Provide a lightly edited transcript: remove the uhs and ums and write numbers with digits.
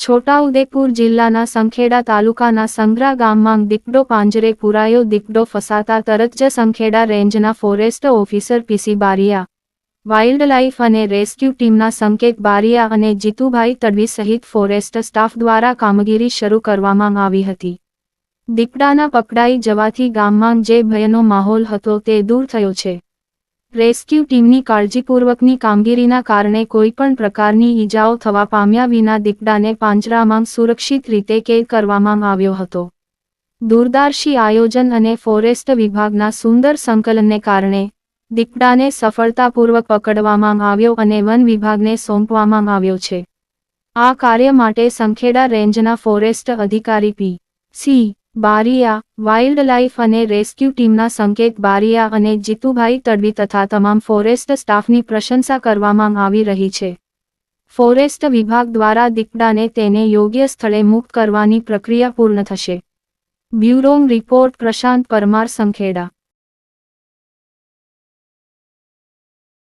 છોટાઉદેપુર જિલ્લાના સંખેડા તાલુકાના સંગ્રા ગામમાં દીપડો પાંજરે પુરાયો. દીપડો ફસાતા તરત જ સંખેડા રેન્જના ફોરેસ્ટ ઓફિસર પીસી બારિયા, વાઇલ્ડલાઇફ અને રેસ્ક્યુ ટીમના સંકેત બારિયા અને જીતુભાઈ તડવી સહિત ફોરેસ્ટ સ્ટાફ દ્વારા કામગીરી શરૂ કરવામાં આવી હતી. દીપડાના પકડાઈ જવાથી ગામમાં જે ભયનો માહોલ હતો તે દૂર થયો છે. રેસ્ક્યુ ટીમની કાળજીપૂર્વકની કામગીરીના કારણે કોઈપણ પ્રકારની ઈજાઓ થવા પામ્યા વિના દીપડાને પાંજરામાં સુરક્ષિત રીતે કેદ કરવામાં આવ્યો હતો. દૂરદર્શી આયોજન અને ફોરેસ્ટ વિભાગના સુંદર સંકલનને કારણે દીપડાને સફળતાપૂર્વક પકડવામાં આવ્યો અને વન વિભાગને સોંપવામાં આવ્યો છે. આ કાર્ય માટે સંખેડા રેન્જના ફોરેસ્ટ અધિકારી પી.સી. બારિયા, વાઇલ્ડલાઇફ અને રેસ્ક્યુ ટીમના સંકેત બારિયા અને જીતુભાઈ તડવી તથા તમામ ફોરેસ્ટ સ્ટાફની પ્રશંસા કરવામાં આવી રહી છે. ફોરેસ્ટ વિભાગ દ્વારા દીપડાને તેને યોગ્ય સ્થળે મુક્ત કરવાની પ્રક્રિયા પૂર્ણ થશે. બ્યુરો રિપોર્ટ પ્રશાંત પરમાર, સંખેડા.